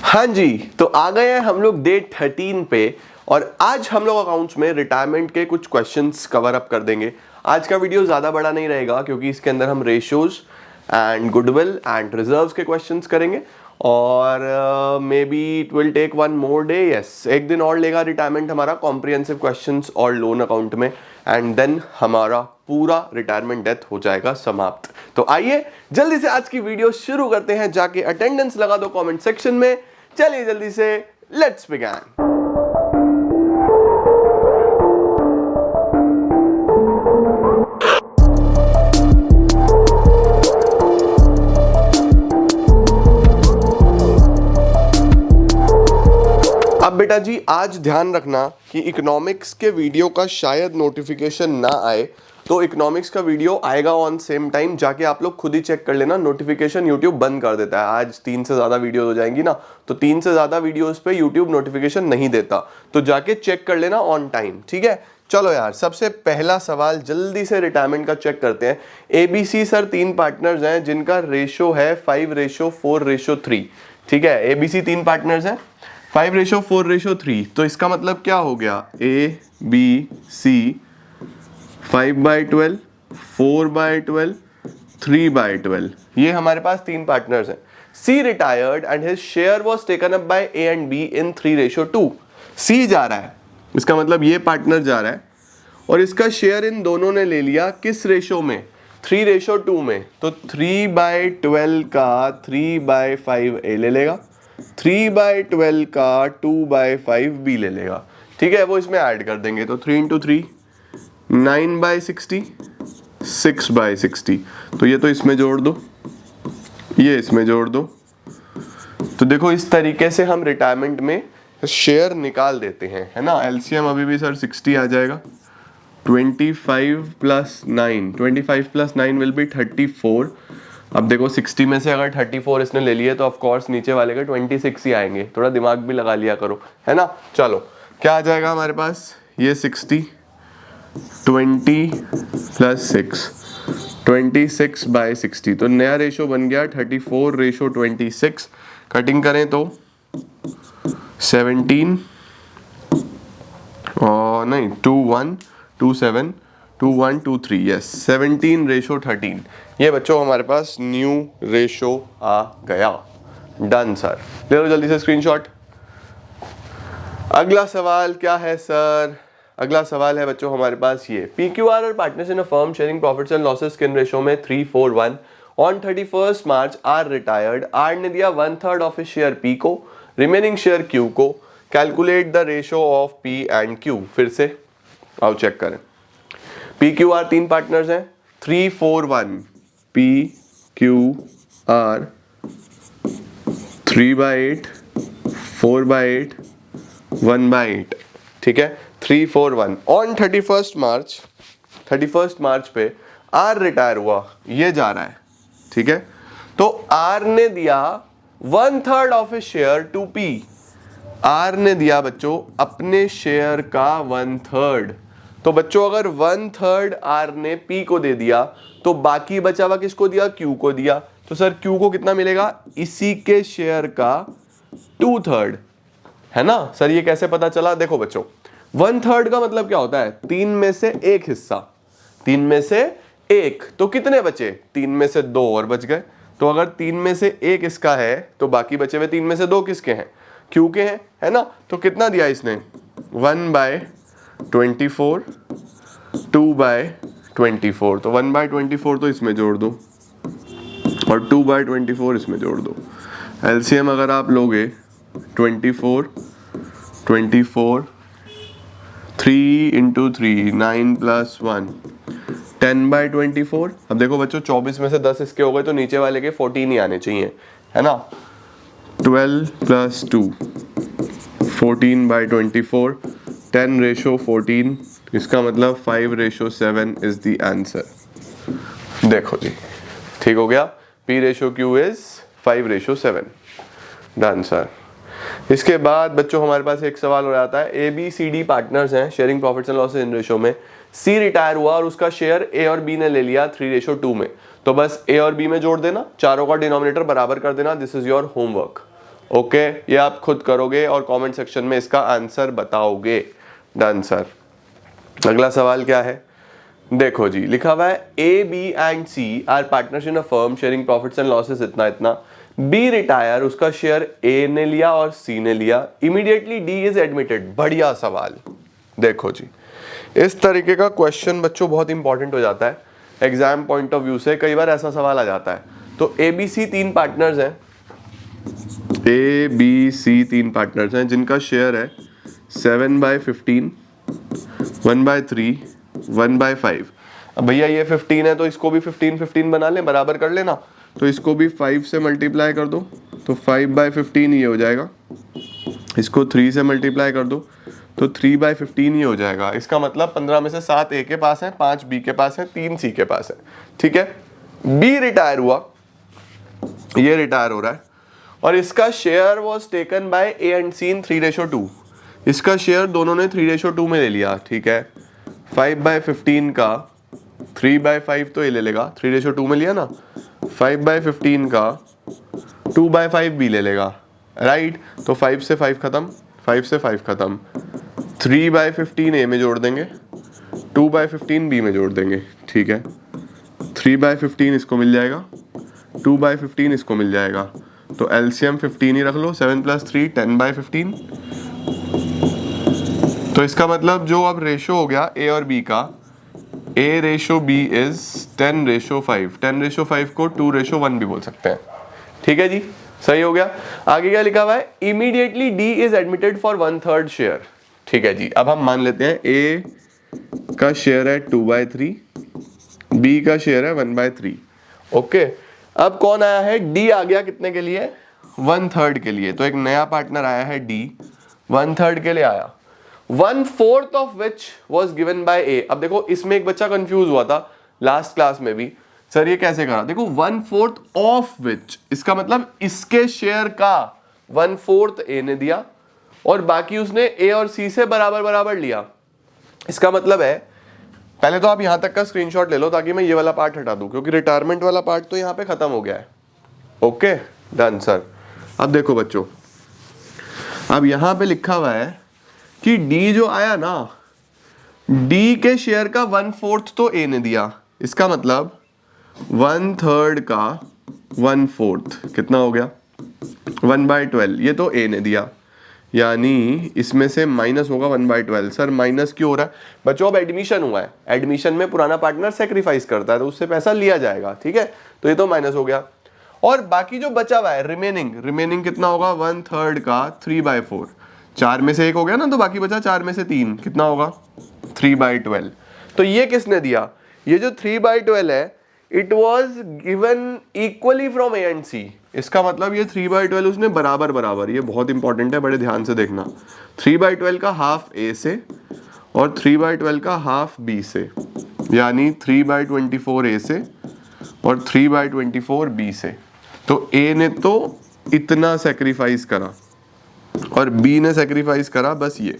हाँ जी, तो आ गए हैं हम लोग डे 13 पे और आज हम लोग अकाउंट्स में रिटायरमेंट के कुछ क्वेश्चंस कवर अप कर देंगे। आज का वीडियो ज़्यादा बड़ा नहीं रहेगा क्योंकि इसके अंदर हम ratios and goodwill and reserves के क्वेश्चंस करेंगे और may be it will take one more day. Yes, एक दिन और लेगा रिटायरमेंट हमारा कॉम्प्रिहेंसिव क्वेश्चंस और लोन अकाउंट में, एंड देन हमारा पूरा रिटायरमेंट डेथ हो जाएगा समाप्त। तो आइए जल्दी से आज की वीडियो शुरू करते हैं। जाके अटेंडेंस लगा दो कमेंट सेक्शन में। चलिए जल्दी से लेट्स बिगिन। अब बेटा जी आज ध्यान रखना कि इकोनॉमिक्स के वीडियो का शायद नोटिफिकेशन ना आए, तो इकोनॉमिक्स का वीडियो आएगा ऑन सेम टाइम। जाके आप लोग खुद ही चेक कर लेना, नोटिफिकेशन यूट्यूब बंद कर देता है। आज 3 से ज़्यादा वीडियो हो जाएंगी ना, तो 3 से ज़्यादा वीडियोस पे यूट्यूब नोटिफिकेशन नहीं देता, तो जाके चेक कर लेना ऑन टाइम, ठीक है। चलो यार, सबसे पहला सवाल जल्दी से रिटायरमेंट का चेक करते हैं। ABC सर 3 पार्टनर्स हैं जिनका रेशो है 5:4:3, ठीक है। ABC 3 पार्टनर्स हैं 5:4:3, तो इसका मतलब क्या हो गया, ABC 5/12, 4/12, 3/12, ये हमारे पास 3 पार्टनर्स हैं। C retired and his share was taken up by A and B in 3:2। C जा रहा है, इसका मतलब ये पार्टनर जा रहा है और इसका शेयर इन दोनों ने ले लिया किस रेशो में, 3:2 में। तो 3/12 का 3/5 A ले लेगा, 3/12 का 2/5 B ले लेगा, ठीक है। वो इसमें ऐड कर देंगे, तो 3 × 3 9/60, 6/60, तो ये तो इसमें जोड़ दो, ये इसमें जोड़ दो। तो देखो इस तरीके से हम रिटायरमेंट में शेयर निकाल देते हैं, है ना। एलसीएम अभी भी सर 60 आ जाएगा। 25 + 9, 25 + 9 विल बी 34। अब देखो 60 में से अगर 34 इसने ले लिए तो ऑफ कोर्स नीचे वाले के 26 ही आएंगे, थोड़ा दिमाग भी लगा लिया करो, है ना। चलो क्या आ जाएगा हमारे पास, ये 60, 20 + 6, 26/60, तो नया रेशो बन गया 34:26। कटिंग करें तो 17 और नहीं 21, 27, 21, 23, यस 17:13। ये बच्चों हमारे पास न्यू रेशो आ गया। डन सर, ले लो जल्दी से स्क्रीनशॉट। अगला सवाल क्या है सर, अगला सवाल है बच्चों हमारे पास ये, PQR और partners in a firm sharing profits and losses किन रेशो में 3:4:1 on 31 March are retired. R ने दिया 1/3 ऑफ हिज शेयर P को, रिमेनिंग शेयर Q को। Calculate the ratio of P and Q। फिर से आओ चेक करें। PQR 3 पार्टनर्स हैं, 3:4:1 PQR 3/8, 4/8, 1/8, ठीक है। 3:4:1 ऑन 31 मार्च पे आर रिटायर हुआ, ये जा रहा है, ठीक है। तो आर ने दिया 1/3 of his share to P। R ने दिया बच्चों अपने शेयर का 1/3। तो बच्चों अगर 1/3 आर ने P को दे दिया तो बाकी बचा हुआ किसको दिया, Q को दिया। तो सर Q को कितना मिलेगा, इसी के शेयर का 2/3, है ना। सर ये कैसे पता चला, देखो बच्चों 1/3 का मतलब क्या होता है, 3 में से 1 हिस्सा, 3 में से 1, तो कितने बचे, 3 में से 2 और बच गए। तो अगर 3 में से 1 इसका है तो बाकी बचे हुए 3 में से 2 किसके हैं, Q के हैं, है ना। तो कितना दिया इसने, 1/24, 2/24, तो 1/24 तो इसमें जोड़ दो और 2/24 इसमें जोड़ दो। एलसीएम अगर आप लोगे 24, 24, 3 × 3 9 + 1 10/24। अब देखो बच्चों 24 में से 10 इसके हो गए तो नीचे वाले के 14 ही आने चाहिए, है ना। 12 + 2 14/24, 10:14, इसका मतलब 5:7 इज द आंसर। देखो जी ठीक हो गया, P/Q इज 5:7। Done sir. इसके बाद बच्चों हमारे पास एक सवाल हो जाता है, ABCD पार्टनर्स हैं sharing profits and losses in ratio में। C रिटायर हुआ और उसका शेयर A और B ने ले लिया 3:2 में। तो बस A और B में जोड़ देना, चारों का डिनोमिनेटर बराबर कर देना। This is your homework. Okay, ये आप खुद करोगे और कमेंट सेक्शन में इसका आंसर बताओगे। Done sir. अगला सवाल क्या है, देखो जी, लिखा हुआ है A B and C are partners in a firm sharing profits and losses इतना इतना। बी रिटायर, उसका शेयर ए ने लिया और सी ने लिया। Immediately D is admitted. बढ़िया सवाल। देखो जी, इस तरीके का क्वेश्चन बच्चों बहुत इंपॉर्टेंट हो जाता है एग्जाम पॉइंट ऑफ व्यू से। कई बार ऐसा सवाल आ जाता है। तो ए बी सी तीन पार्टनर्स हैं, ए बी सी तीन पार्टनर्स हैं जिनका शेयर है 7/15, 1/3, 1/5। अब भैया ये 15 है तो इसको भी 15 बना लें, बराबर कर लेना। तो इसको भी 5 से मल्टीप्लाई कर दो तो 5/15 ये हो जाएगा। इसको 3 से मल्टीप्लाई कर दो तो 3/15 ये हो जाएगा। इसका मतलब 15 में से 7 ए के पास है, 5 बी के पास है, 3 सी के पास है। ठीक है, बी रिटायर हुआ, ये रिटायर हो रहा है और इसका share was taken by A and C in 3:2। इसका शेयर दोनों ने 3:2 में ले लिया। ठीक है, 5/15 का 3/5 तो ये ले लेगा, 3:2 में लिया ना। 5/15 का 2/5 भी ले लेगा, राइट। तो 5 से 5 खत्म, 5 से 5 खत्म। 3/15 ए में जोड़ देंगे, 2/15 बी में जोड़ देंगे। ठीक है, 3/15 इसको मिल जाएगा, 2/15 इसको मिल जाएगा। तो एलसीएम 15 ही रख लो, 7 + 3 10/15। तो इसका मतलब जो अब रेशो हो गया ए और बी का, A/B इज 10/5। 10/5 को 2/1 भी बोल सकते हैं। ठीक है जी, सही हो गया। आगे क्या लिखा हुआ है, immediately D is admitted for 1/3 share. ठीक है जी, अब हम मान लेते हैं ए का शेयर है 2/3, बी का शेयर है 1/3। ओके, अब कौन आया है, डी आ गया कितने के लिए, 1/3 के लिए। तो एक नया पार्टनर आया है डी, 1/3 के लिए आया। 1/4 of which was given by A. अब देखो इसमें एक बच्चा कंफ्यूज हुआ था लास्ट क्लास में भी, सर ये कैसे करा। देखो 1/4 ऑफ विच, इसका मतलब इसके शेयर का 1/4 ए ने दिया और बाकी उसने ए और सी से बराबर बराबर लिया। इसका मतलब है, पहले तो आप यहां तक का स्क्रीनशॉट ले लो ताकि मैं ये वाला पार्ट हटा दूं, क्योंकि रिटायरमेंट वाला पार्ट तो यहां पे खत्म हो गया है। Okay done sir. अब देखो बच्चों, अब यहां पे लिखा हुआ है कि डी जो आया ना, डी के शेयर का 1/4 तो ए ने दिया। इसका मतलब 1/3 का 1/4 कितना हो गया, 1/12। ये तो ए ने दिया, यानी इसमें से माइनस होगा 1/12। सर माइनस क्यों हो रहा है बच्चों, अब एडमिशन हुआ है, एडमिशन में पुराना पार्टनर सेक्रीफाइस करता है तो उससे पैसा लिया जाएगा। ठीक है, तो ये तो माइनस हो गया। और बाकी जो बचा हुआ है रिमेनिंग कितना होगा, 1/3 का 3/4। 4 में से 1 हो गया ना, तो बाकी बचा 4 में से 3, कितना होगा 3/12। तो ये किसने दिया, ये जो 3/12 है, it was given equally from A and C. इसका मतलब ये 3/12 उसने बराबर बराबर, ये बहुत इंपॉर्टेंट है, बड़े ध्यान से देखना। 3/12 का हाफ ए से और 3/12 का हाफ बी से, यानी 3/24 ए से और 3/24 बी से। तो ए ने तो इतना सेक्रीफाइस करा और बी ने सेक्रीफाइस करा बस ये।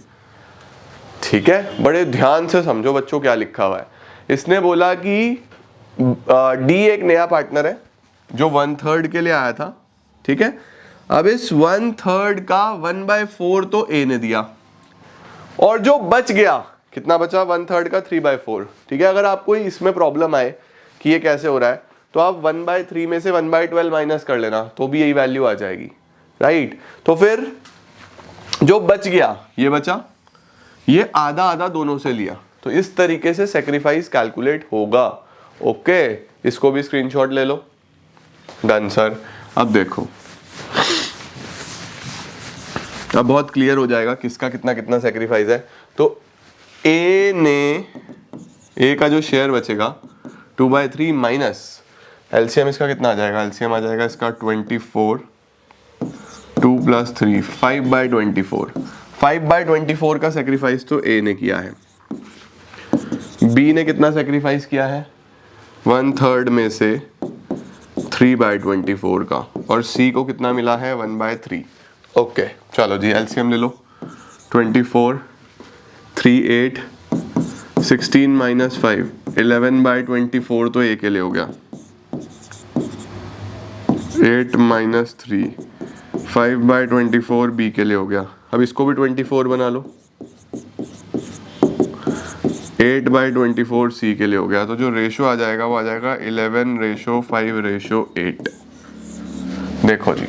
ठीक है, बड़े ध्यान से समझो बच्चों क्या लिखा हुआ है। इसने बोला कि डी एक नया पार्टनर है जो 1/3 के लिए आया था। ठीक है, अब इस 1/3 का 1/4 तो ए ने दिया और जो बच गया, कितना बचा, 1/3 का 3/4। ठीक है, अगर आपको इसमें प्रॉब्लम आए कि ये कैसे हो रहा है, तो आप 1/3 में से 1/12 माइनस कर लेना, तो भी यही वैल्यू आ जाएगी, राइट। तो फिर जो बच गया, ये बचा, ये आधा आधा दोनों से लिया, तो इस तरीके से सेक्रीफाइस कैलकुलेट होगा। ओके, इसको भी स्क्रीनशॉट ले लो। Done sir. अब देखो, अब बहुत क्लियर हो जाएगा किसका कितना कितना सेक्रीफाइस है। तो ए का जो शेयर बचेगा 2/3 माइनस एलसीएम इसका कितना आ जाएगा, एलसीएम आ जाएगा इसका 24, 2 + 3 5/24। 5/24 का सेक्रीफाइस तो ए ने किया है। बी ने कितना सेक्रीफाइस किया है, 1/3 में से 3/24 का, और सी को कितना मिला है 1/3। ओके चलो जी, एलसीएम ले लो। 24, 3 8, 16 - 5 11/24 तो ए के लिए हो गया। 8 - 3 5/24 बी के लिए हो गया। अब इसको भी 24 बना लो। 8/24 सी के लिए हो गया। तो जो रेशो आ जाएगा वो आ जाएगा 11:5:8। देखो जी,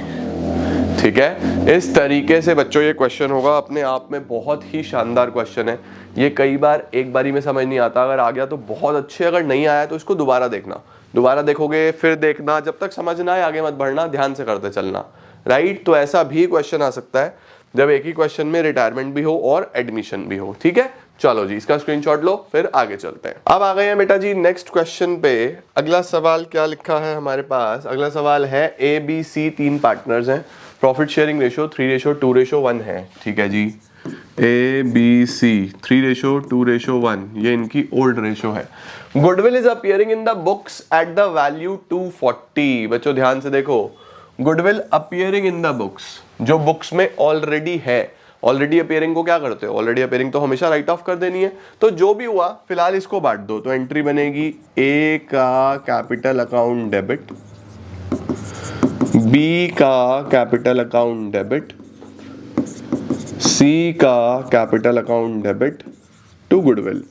ठीक है। इस तरीके से बच्चों ये क्वेश्चन होगा, अपने आप में बहुत ही शानदार क्वेश्चन है ये। कई बार एक बारी में समझ नहीं आता, अगर आ गया तो बहुत अच्छे, अगर नहीं आया तो इसको दोबारा देखना, दोबारा देखोगे फिर देखना, जब तक समझ ना आए आगे मत बढ़ना, ध्यान से करते चलना, राइट। तो ऐसा भी क्वेश्चन आ सकता है जब एक ही क्वेश्चन में रिटायरमेंट भी हो और एडमिशन भी हो, ठीक है। चलो जी, इसका स्क्रीनशॉट लो, फिर आगे चलते हैं। अब आ गए हैं बेटा जी नेक्स्ट क्वेश्चन पे। अगला सवाल क्या लिखा है हमारे पास? अगला सवाल है ए बी सी 3 पार्टनर्स हैं, प्रॉफिट शेयरिंग रेशो 3:2:1 है, ठीक है जी। ए बी सी 3:2:1, ये इनकी ओल्ड रेशो है। Goodwill is appearing in the books at the value 240। बच्चों ध्यान से देखो, goodwill appearing in the books, जो बुक्स में ऑलरेडी है। ऑलरेडी अपीयरिंग को क्या करते हो? ऑलरेडी अपीयरिंग तो हमेशा राइट ऑफ कर देनी है। तो जो भी हुआ फिलहाल इसको बांट दो, तो एंट्री बनेगी ए का कैपिटल अकाउंट डेबिट, बी का कैपिटल अकाउंट डेबिट, सी का capital account debit to goodwill.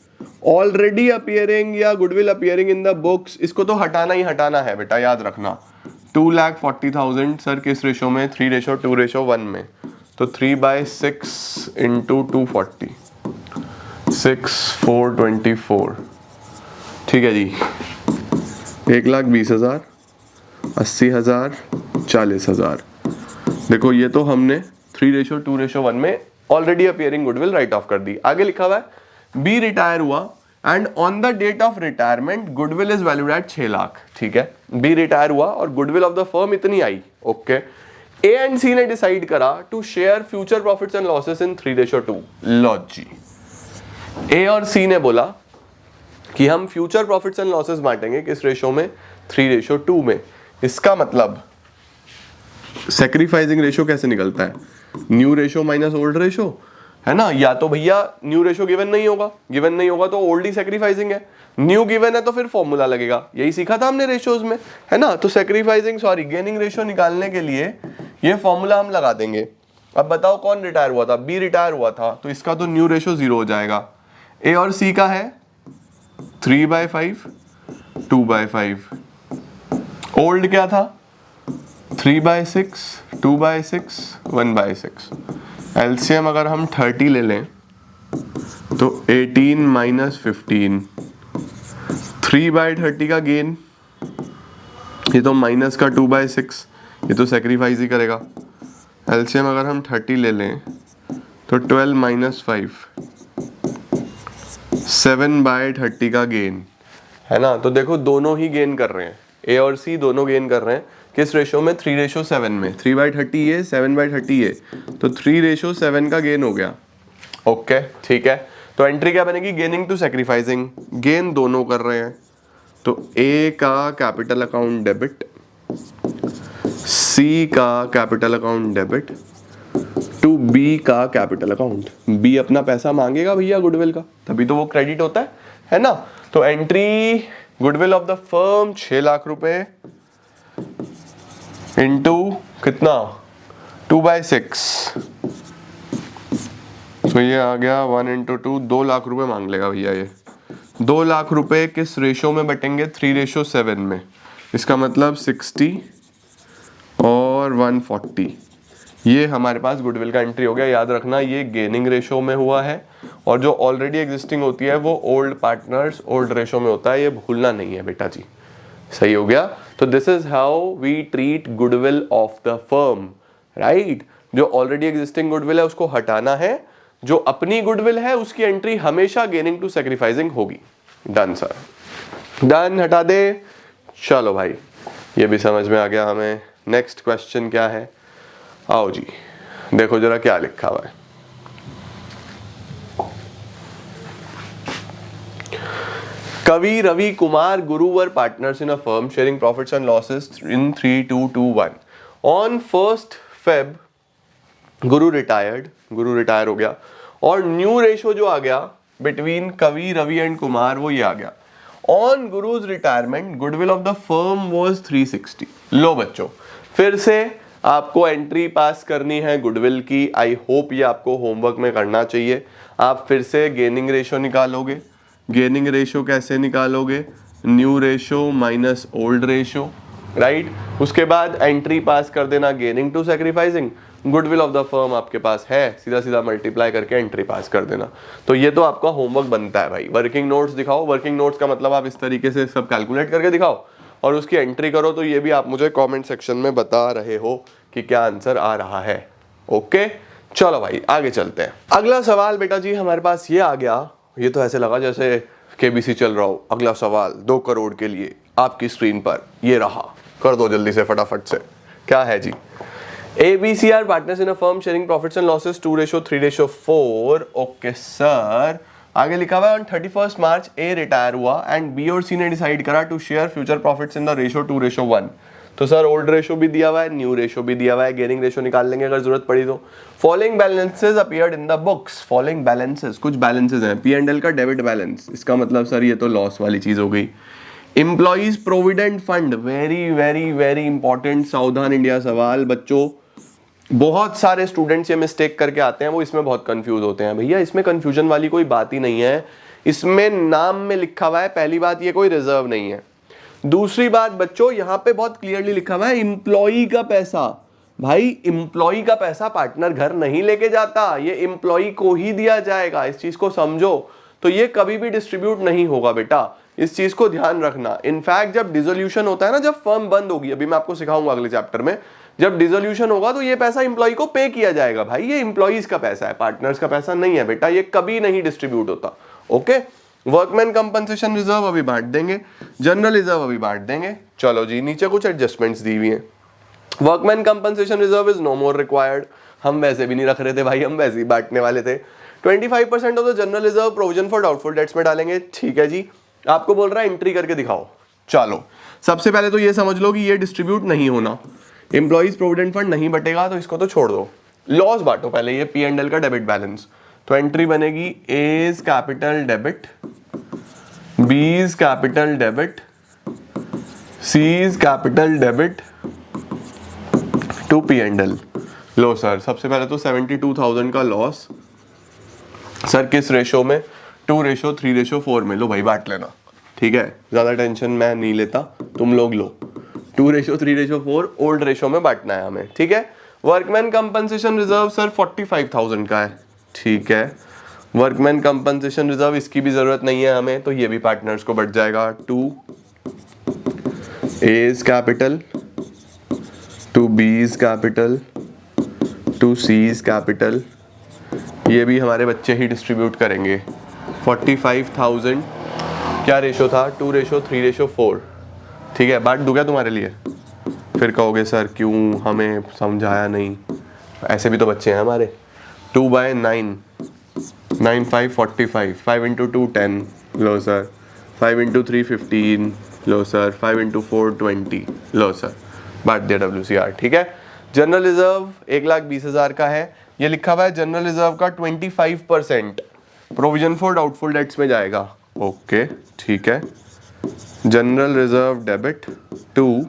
Already appearing या goodwill appearing in the books, इसको तो हटाना ही हटाना है बेटा, याद रखना। 2,40,000 सर किस रेशो में? 3:2:1 में। तो 3/6 इंटू 240, 6,424, ठीक है जी। 1,20,000, 80,000, 40,000। देखो ये तो हमने 3:2:1 में already appearing goodwill write off कर दी। आगे लिखा हुआ है बी रिटायर हुआ and on the date of retirement goodwill is valued at 6 lakh, ठीक है। बी रिटायर हुआ और गुडविल ऑफ द फर्म इतनी आई, ओके। ए एंड सी ने डिसाइड करा to share future profits and losses in 3:2। लो जी, ए और सी ने बोला कि हम फ्यूचर प्रॉफिट्स एंड लॉसेस बांटेंगे किस रेशो में? 3:2 में। इसका मतलब सैक्रिफाइसिंग रेशो कैसे निकलता है? New ratio minus old ratio, है ना। या तो भैया न्यू रेशो गिवन नहीं होगा, गिवन नहीं होगा तो ओल्ड ही सैक्रिफाइसिंग है, न्यू गिवन है तो फिर फॉर्मूला लगेगा। यही सीखा था हमने रेशोज में, है ना। तो गेनिंग रेशो निकालने के लिए ये फॉर्मूला हम लगा देंगे। अब बताओ कौन रिटायर हुआ था? बी रिटायर हुआ था, तो इसका तो न्यू रेशो 0 हो जाएगा। ए और सी का है 3/5, 2/5। ओल्ड क्या था? 3/6, 2/6, 1/6। एलसीएम अगर हम 30 ले लें तो 18 - 15, 3/30 का गेन, ये तो माइनस का 2/6, ये तो सेक्रीफाइस ही करेगा। एलसीएम अगर हम 30 ले लें तो 12 - 5, 7/30 का गेन, है ना। तो देखो दोनों ही गेन कर रहे हैं, ए और सी दोनों गेन कर रहे हैं किस रेशो में? 3:7 में। 3/30 ये, 7/30 ये, तो 3:7 का गेन हो गया, ओके, ठीक है। तो एंट्री क्या बनेगी? गेनिंग टू सैक्रिफाइसिंग, गेन दोनों कर रहे हैं। तो ए का कैपिटल अकाउंट डेबिट, सी का capital account debit to B का कैपिटल अकाउंट। बी अपना पैसा मांगेगा भैया गुडविल का, तभी तो वो क्रेडिट होता है ना। तो entry goodwill of the firm 6 lakh रुपए इंटू कितना? 2/6, तो ये आ गया 1 × 2, 2 लाख रुपए मांग लेगा भैया ये। 2 लाख रुपए किस रेशो में बटेंगे? 3:7 में। इसका मतलब 60 और 140, ये हमारे पास गुडविल का एंट्री हो गया। याद रखना ये गेनिंग रेशो में हुआ है, और जो ऑलरेडी एग्जिस्टिंग होती है वो ओल्ड पार्टनर्स ओल्ड रेशो में होता है, ये भूलना नहीं है बेटा जी। सही हो गया। तो this is how we treat goodwill of the firm, right. जो ऑलरेडी एग्जिस्टिंग गुडविल है उसको हटाना है, जो अपनी गुडविल है उसकी एंट्री हमेशा गेनिंग टू सैक्रिफाइसिंग होगी। डन सर, डन, हटा दे। चलो भाई, ये भी समझ में आ गया हमें। नेक्स्ट क्वेश्चन क्या है? आओ जी, देखो जरा क्या लिखा हुआ है। कवि, रवि, कुमार, गुरु वर partners in a firm sharing profits and losses in 3:2:1। On 1 Feb Guru retire हो गया, और न्यू रेशो जो आ गया बिटवीन कवि, रवि एंड कुमार वो ये आ गया। On Guru's retirement goodwill of the firm was 360। लो बच्चों, फिर से आपको एंट्री पास करनी है गुडविल की। आई होप ये आपको होमवर्क में करना चाहिए। आप फिर से गेनिंग रेशो निकालोगे। गेनिंग रेशो कैसे निकालोगे? New ratio minus old ratio, right. उसके बाद एंट्री पास कर देना gaining to sacrificing. Goodwill of the firm आपके पास है, सीधा सीधा मल्टीप्लाई करके एंट्री पास कर देना। तो ये तो आपका होमवर्क बनता है भाई। वर्किंग नोट्स दिखाओ। वर्किंग नोट्स का मतलब आप इस तरीके से सब कैलकुलेट करके दिखाओ और उसकी एंट्री करो। तो ये भी आप मुझे कमेंट सेक्शन में बता रहे हो कि क्या आंसर आ रहा है। ओके, चलो भाई आगे चलते हैं। अगला सवाल बेटा जी हमारे पास ये आ गया। ये तो ऐसे लगा जैसे केबीसी चल रहा हो। अगला सवाल 2 करोड़ के लिए आपकी स्क्रीन पर ये रहा। कर दो जल्दी से फटाफट से। क्या है जी? ABC are partners in a firm sharing profits and losses 2:3:4. Okay sir, आगे लिखा हुआ है ऑन 31 मार्च ए रिटायर हुआ एंड बी और सी ने डिसाइड करा to share future profits in the ratio 2:1। तो सर ओल्ड रेशो भी दिया हुआ है, न्यू रेशो भी दिया हुआ है, गेनिंग रेशो निकाल लेंगे अगर जरूरत पड़ी तो। Following balances appeared in the books. Following balances, कुछ बैलेंसेस हैं। P&L का डेबिट बैलेंस, इसका मतलब सर ये तो लॉस वाली चीज हो गई। Employees provident fund, very very very important सावधान इंडिया सवाल बच्चों। बहुत सारे स्टूडेंट्स ये मिस्टेक करके आते हैं, वो इसमें बहुत कंफ्यूज होते हैं। भैया इसमें कंफ्यूजन वाली कोई बात ही नहीं है। इसमें नाम में लिखा हुआ है, पहली बात ये कोई रिजर्व नहीं है। दूसरी बात बच्चों, यहाँ पे बहुत क्लियरली लिखा हुआ है एम्प्लॉई का पैसा। भाई एम्प्लॉई का पैसा पार्टनर घर नहीं लेके जाता, ये एम्प्लॉई को ही दिया जाएगा। इस चीज को समझो। तो ये कभी भी डिस्ट्रीब्यूट नहीं होगा बेटा, इस चीज को ध्यान रखना। इनफैक्ट जब डिसोल्यूशन होता है ना, जब फर्म बंद होगी, अभी मैं आपको सिखाऊंगा अगले चैप्टर में, जब डिसोल्यूशन होगा तो ये पैसा एम्प्लॉई को पे किया जाएगा। भाई ये एम्प्लॉइज का पैसा है, पार्टनर्स का पैसा नहीं है बेटा, ये कभी नहीं डिस्ट्रीब्यूट होता। ओके, वर्कमैन कंपनसेशन रिजर्व अभी बांट देंगे, जनरल रिजर्व अभी बांट देंगे। चलो जी, नीचे कुछ एडजस्टमेंट्स दी हुई हैं। Workman compensation reserve is no more required. हम वैसे भी नहीं रख रहे थे भाई, हम वैसे ही बांटने वाले थे। 25% of the general reserve provision for doubtful debts में डालेंगे। ठीक है जी, आपको बोल रहा है एंट्री करके दिखाओ। चलो सबसे पहले तो ये समझ लो कि ये डिस्ट्रीब्यूट नहीं होना, एम्प्लॉइज प्रोविडेंट फंड नहीं बटेगा, तो इसको तो छोड़ दो। लॉस बांटो पहले, ये P&L का डेबिट बैलेंस। तो एंट्री बनेगी A's capital debit, B's capital debit, C's capital debit to P&L। लो सर, सबसे पहले तो 72,000 का लॉस। सर किस रेशो में? 2:3:4 में। लो भाई बांट लेना, ठीक है, ज्यादा टेंशन मैं नहीं लेता, तुम लोग लो। 2:3:4 ओल्ड रेशो में बांटना है हमें, ठीक है। वर्कमैन कंपनसेशन रिजर्व सर 45,000 का है, ठीक है। वर्कमैन कंपनसेशन रिजर्व इसकी भी जरूरत नहीं है हमें, तो ये भी पार्टनर्स को बढ़ जाएगा। 2 एज कैपिटल, 2 बीज कैपिटल, 2 सीज कैपिटल, ये भी हमारे बच्चे ही डिस्ट्रीब्यूट करेंगे। 45,000 क्या रेशो था? 2:3:4, ठीक है। बांट दूंगा तुम्हारे लिए, फिर कहोगे सर क्यों हमें समझाया नहीं, ऐसे भी तो बच्चे हैं हमारे। 2/9, 9 5 45, 5 × 2 10, लो सर। 5 × 3 15, लो सर। 5 × 4 20, लो सर। बांट दिया WCR, ठीक है। जनरल रिजर्व 1,20,000 का है, ये लिखा हुआ है जनरल रिजर्व का 25% प्रोविजन फॉर डाउटफुल डेट्स में जाएगा। ओके ठीक है, general reserve debit to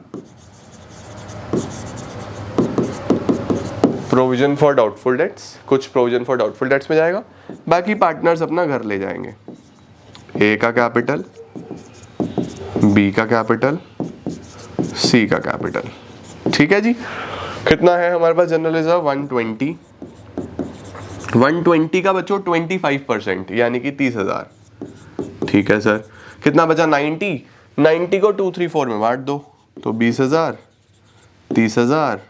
provision for doubtful debts, कुछ प्रोविजन फॉर डाउटफुल डेट्स में जाएगा, बाकी पार्टनर्स अपना घर ले जाएंगे। ए का कैपिटल, बी का कैपिटल, सी का कैपिटल, ठीक है जी। कितना है हमारे पास जनरल रिजर्व? 120। 120 का बच्चों 25% यानी कि 30,000, ठीक है सर। कितना बचा? 90। 90 को 2 3 4 में बांट दो, तो 20,000, 30,000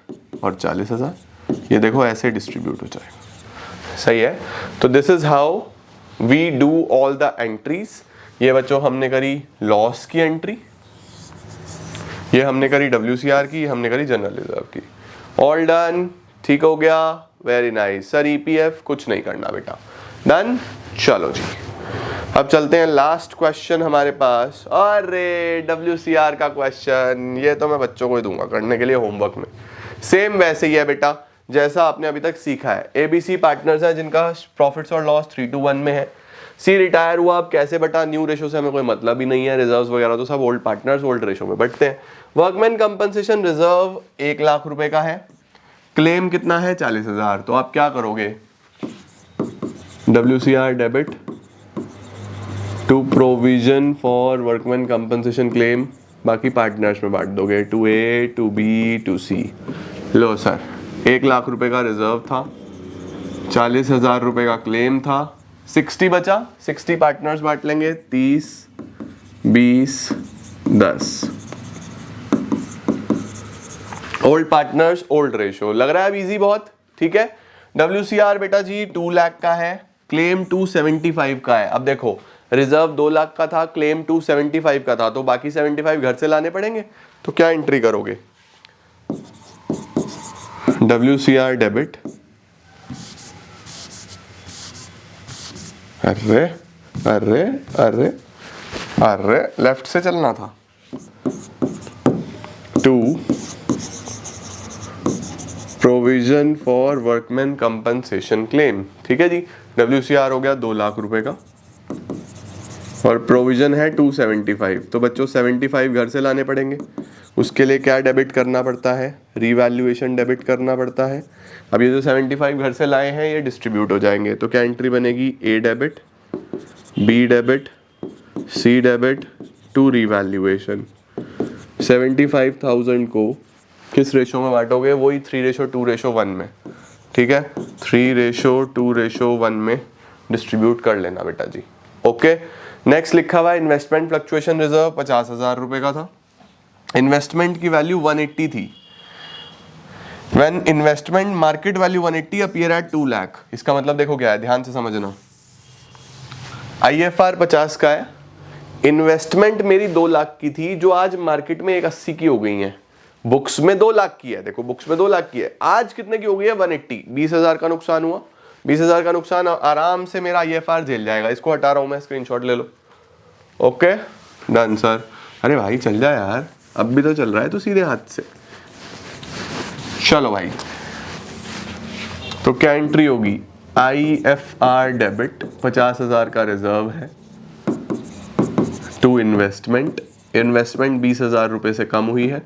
और 40,000। ये देखो ऐसे डिस्ट्रीब्यूट हो जाएगा, सही है। तो this is how we do all the entries. ये बच्चों हमने करी लॉस की एंट्री, ये हमने करी WCR की, हमने करी जनरल रिजर्व की। ऑल डन, ठीक हो गया, वेरी नाइस सर। EPF कुछ नहीं करना बेटा, डन। चलो जी, अब चलते हैं लास्ट क्वेश्चन हमारे पास। अरे WCR का क्वेश्चन, ये तो मैं बच्चों को ही दूंगा करने के लिए होमवर्क में। सेम वैसे ही है बेटा जैसा आपने अभी तक सीखा है। ABC पार्टनर्स हैं जिनका प्रॉफिट्स और लॉस 3:1 में है। C रिटायर हुआ, अब कैसे बटा? न्यू रेशो से हमें कोई मतलब ही नहीं है, रिजर्व्स वगैरह तो सब ओल्ड पार्टनर्स ओल्ड रेशो में बटते हैं। वर्कमैन कंपनसेशन रिजर्व 1 लाख रुपए का है, क्लेम कितना है 40,000, तो आप क्या करोगे, WCR debit to provision for workman compensation claim, बाकी पार्टनर्स में बांट दोगे, to A, to B, to C। लो सर, 1 लाख रुपए का रिजर्व था, 40,000 रुपए का क्लेम था, 60 बचा, 60 पार्टनर्स बांट लेंगे, 30, 20, 10। ओल्ड पार्टनर्स ओल्ड रेशो, लग रहा है अब इजी बहुत, ठीक है। WCR बेटा जी 2 लाख का है, क्लेम 275 का है। अब देखो रिजर्व 2 लाख का था, क्लेम 275 का था, तो बाकी 75 घर से लाने पड़ेंगे। तो क्या एंट्री करोगे, WCR डेबिट, अरे अरे अरे अरे लेफ्ट से चलना था, to provision for workman compensation claim, ठीक है जी। WCR हो गया 2 लाख रुपए का और प्रोविजन है 275, तो बच्चों 75 घर से लाने पड़ेंगे। उसके लिए क्या डेबिट करना पड़ता है, रीवैल्यूएशन डेबिट करना पड़ता है। अब ये जो 75 घर से लाए हैं ये डिस्ट्रीब्यूट हो जाएंगे, तो क्या एंट्री बनेगी, A debit, B debit, C debit to revaluation. 75,000 को किस रेशो में बांटोगे, वही 3:2:1 में, ठीक है। 3:2:1 में डिस्ट्रीब्यूट कर लेना बेटा जी, ओके। नेक्स्ट लिखा हुआ है इन्वेस्टमेंट फ्लक्चुएशन रिजर्व 50,000 रुपए का था, इन्वेस्टमेंट की वैल्यू 180 थी। When investment market value 180 appear eight 2 lakh, इसका मतलब देखो क्या है, ध्यान से समझना। IFR 50 का है, इन्वेस्टमेंट मेरी 2 लाख की थी, जो आज मार्केट में 180 की हो गई है। बुक्स में 2 लाख की है, देखो बुक्स में 2 लाख की है, आज कितने की हो गई है, 180। 20,000 का नुकसान हुआ, 20,000 का नुकसान आराम से मेरा IFR झेल जाएगा। इसको हटा रहा हूं मैं, स्क्रीनशॉट ले लो, ओके डन सर। अरे भाई चल जा यार, अब भी तो चल रहा है तो सीधे हाथ से। चलो भाई, तो क्या एंट्री होगी, IFR डेबिट 50,000 का रिजर्व है, टू इन्वेस्टमेंट, इन्वेस्टमेंट 20,000 रुपए से कम हुई है,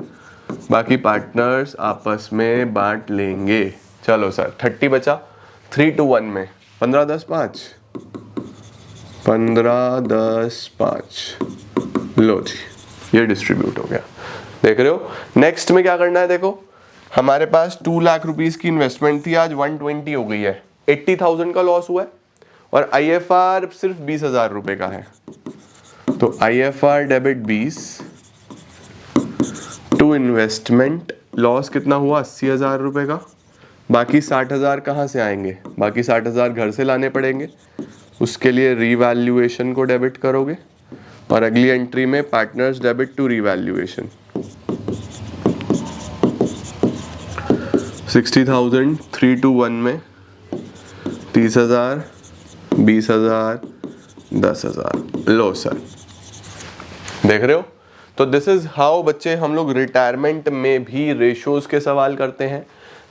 बाकी पार्टनर्स आपस में बांट लेंगे। चलो सर 30 बचा, 3:1 में 15, 10, 5, 15, 10, 5। लो जी, ये डिस्ट्रीब्यूट हो गया, देख रहे हो। नेक्स्ट में क्या करना है, देखो हमारे पास 2 लाख रुपीस की इन्वेस्टमेंट थी, आज 120 हो गई है, 80,000 का लॉस हुआ है और IFR सिर्फ 20,000 रुपए का है। तो IFR debit 20 to investment, loss कितना हुआ, 80,000 रुपए का, बाकी 60,000 कहाँ से आएंगे, बाकी 60,000 घर से लाने पड़ेंगे। उसके लिए रीवैल्यूएशन को डेबिट करोगे और अगली एंट्री में पार्टनर्स डेबिट टू रीवैल्यूएशन। 60,000 3:1 में 30,000, 20,000, 10,000। लो सर, देख रहे हो। तो दिस इज हाउ बच्चे हम लोग रिटायरमेंट में भी रेशियोज के सवाल करते हैं,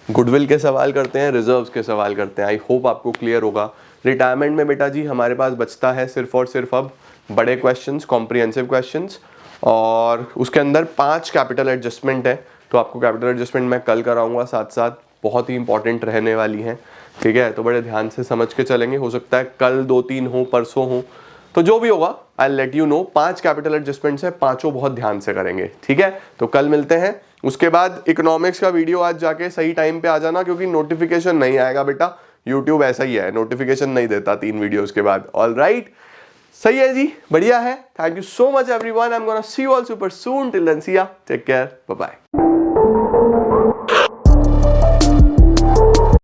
गुडविल के सवाल करते हैं, रिजर्व्स के सवाल करते हैं। आई होप आपको क्लियर होगा। रिटायरमेंट में बेटा जी हमारे पास बचता है सिर्फ और सिर्फ अब बड़े क्वेश्चंस, कॉम्प्रिहेंसिव क्वेश्चंस, और उसके अंदर 5 कैपिटल एडजस्टमेंट है। तो आपको कैपिटल एडजस्टमेंट मैं कल कराऊंगा, साथ साथ बहुत ही इंपॉर्टेंट रहने वाली हैं, ठीक है। तो बड़े ध्यान से समझ के चलेंगे, हो सकता है कल 2-3 हो, परसों हो, तो जो भी होगा I let you know. 5 capital adjustments है, पांचों बहुत ध्यान से करेंगे, ठीक है। तो कल मिलते हैं। उसके बाद इकोनॉमिक्स का वीडियो आज जाके सही टाइम पे आ जाना, क्योंकि नोटिफिकेशन नहीं आएगा बेटा, यूट्यूब ऐसा ही है, नोटिफिकेशन नहीं देता 3 वीडियोस के बाद। ऑल राइट, सही है जी, बढ़िया है। Thank you so much everyone, I am gonna see you all super soon, till then see ya, take care, bye bye.